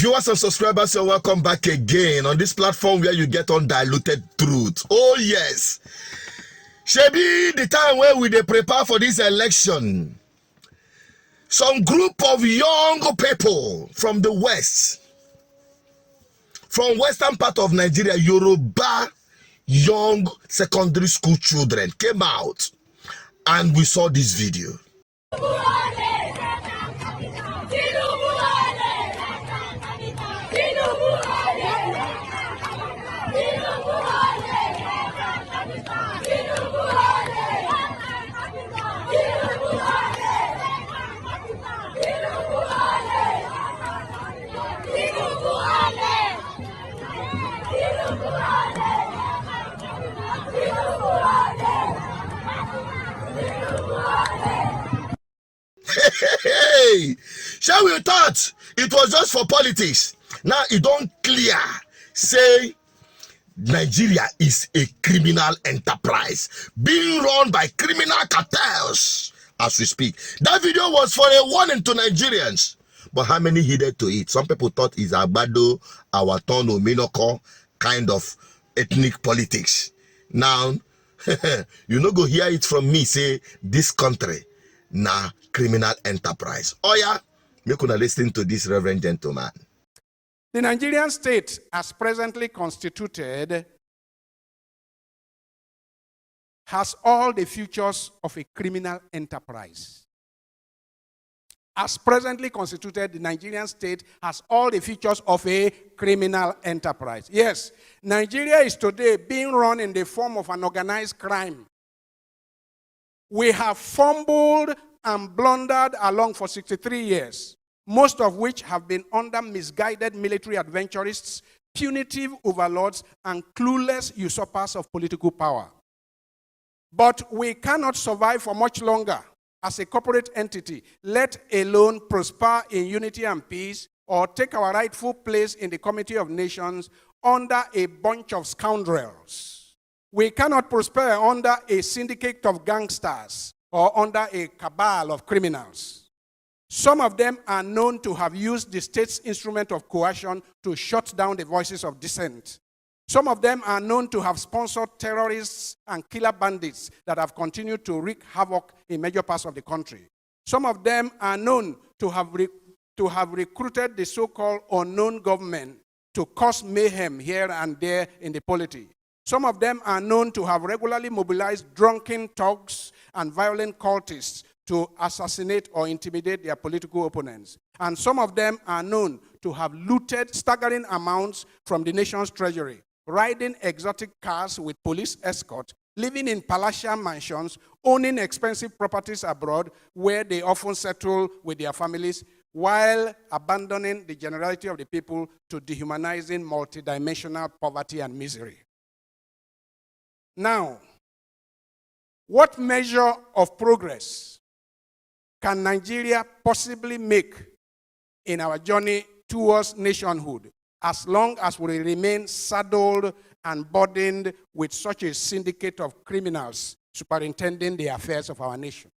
Viewers and subscribers, you're welcome back again on this platform where you get undiluted truth. Oh yes. Shebi, the time where we dey prepare for this election, some group of young people from the west, from western part of Nigeria, Yoruba young secondary school children came out and we saw this video. Hey, shall we thought it was just for politics? Now it don't clear. Say Nigeria is a criminal enterprise being run by criminal cartels as we speak. That video was for a warning to Nigerians. But how many heeded to it? Some people thought it's Agbado, our turn or Minoko kind of ethnic politics. Now, you no go hear it from me say this country na criminal enterprise. Oh yeah, make una listen to this reverend gentleman. The Nigerian state, as presently constituted, has all the features of a criminal enterprise. As presently constituted, the Nigerian state has all the features of a criminal enterprise. Yes, Nigeria is today being run in the form of an organized crime. We have fumbled and blundered along for 63 years, most of which have been under misguided military adventurists, punitive overlords, and clueless usurpers of political power. But we cannot survive for much longer as a corporate entity, let alone prosper in unity and peace, or take our rightful place in the community of nations under a bunch of scoundrels. We cannot prosper under a syndicate of gangsters or under a cabal of criminals. Some of them are known to have used the state's instrument of coercion to shut down the voices of dissent. Some of them are known to have sponsored terrorists and killer bandits that have continued to wreak havoc in major parts of the country. Some of them are known to have recruited the so-called unknown government to cause mayhem here and there in the polity. Some of them are known to have regularly mobilized drunken thugs and violent cultists to assassinate or intimidate their political opponents. And some of them are known to have looted staggering amounts from the nation's treasury, riding exotic cars with police escort, living in palatial mansions, owning expensive properties abroad where they often settle with their families, while abandoning the generality of the people to dehumanizing multidimensional poverty and misery. Now, what measure of progress can Nigeria possibly make in our journey towards nationhood, as long as we remain saddled and burdened with such a syndicate of criminals superintending the affairs of our nation?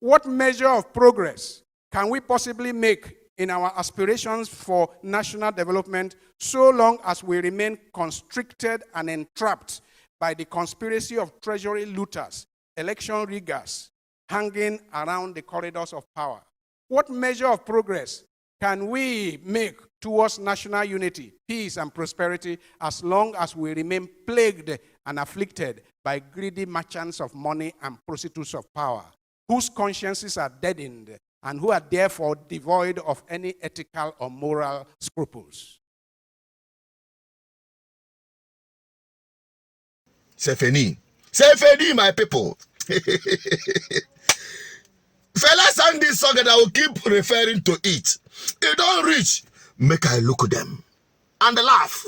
What measure of progress can we possibly make in our aspirations for national development, so long as we remain constricted and entrapped by the conspiracy of treasury looters, election riggers, hanging around the corridors of power? What measure of progress can we make towards national unity, peace, and prosperity, as long as we remain plagued and afflicted by greedy merchants of money and prostitutes of power, whose consciences are deadened and who are therefore devoid of any ethical or moral scruples? Sefeni, my people. Fella sang this song and I will keep referring to it. It don't reach. Make I look at them and laugh.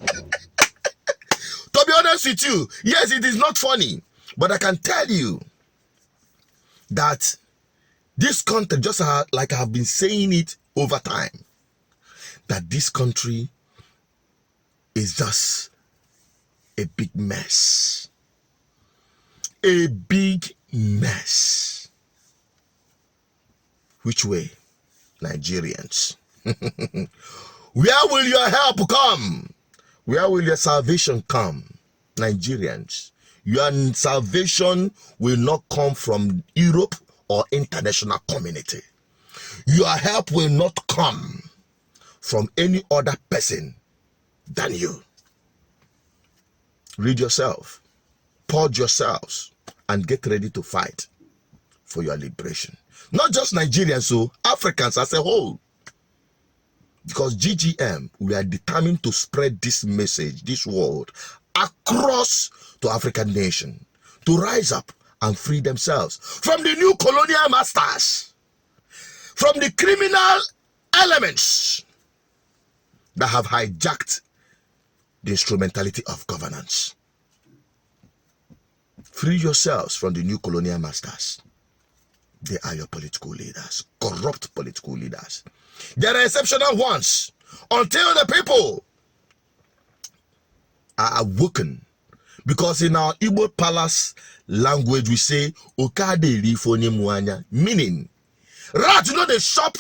To be honest with you, yes, it is not funny, but I can tell you that this country, just like I have been saying it over time, that this country is just a big mess. A big mess. Which way? Nigerians. Where will your help come? Where will your salvation come? Nigerians, your salvation will not come from Europe or international community. Your help will not come from any other person than you. Read yourself, purge yourselves, and get ready to fight for your liberation. Not just Nigerians, so Africans as a whole. Because GGM, we are determined to spread this message, this word, across to African nation, to rise up and free themselves from the new colonial masters, from the criminal elements that have hijacked the instrumentality of governance. Free yourselves from the new colonial masters. They are your political leaders, corrupt political leaders. There are exceptional ones until the people are awoken. Because in our Igbo palace language, we say, Okade rifoni muanya, meaning, rat, you know, they shop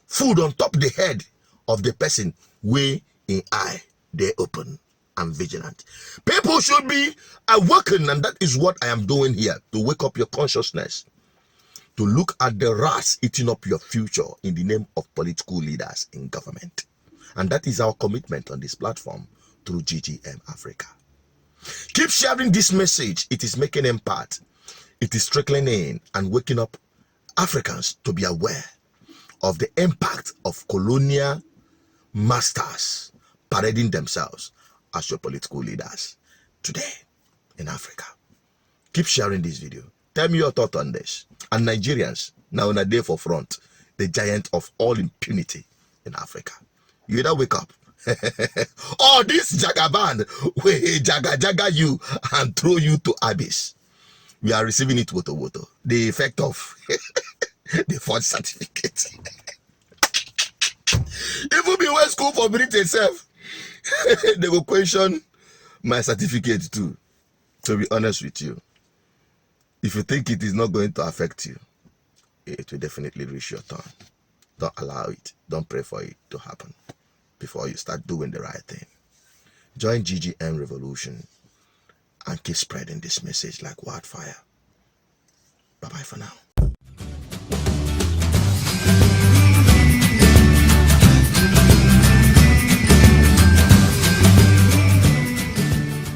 food on top the head of the person way in eye, they open and vigilant. People should be awoken, and that is what I am doing here, to wake up your consciousness, to look at the rats eating up your future in the name of political leaders in government. And that is our commitment on this platform through GGM Africa. Keep sharing this message. It is making impact. It is trickling in and waking up Africans to be aware of the impact of colonial masters parading themselves as your political leaders today in Africa. Keep sharing this video. Tell me your thought on this. And Nigerians, now on a day for front, the giant of all impunity in Africa. You either wake up, or this jagaban will jaga you and throw you to abyss. We are receiving it woto. The effect of the forged certificate. Even me went school for Britain itself, they will question my certificate too. To be honest with you, if you think it is not going to affect you, it will definitely reach your turn. Don't allow it. Don't pray for it to happen before you start doing the right thing. Join GGM Revolution and keep spreading this message like wildfire. Bye-bye for now.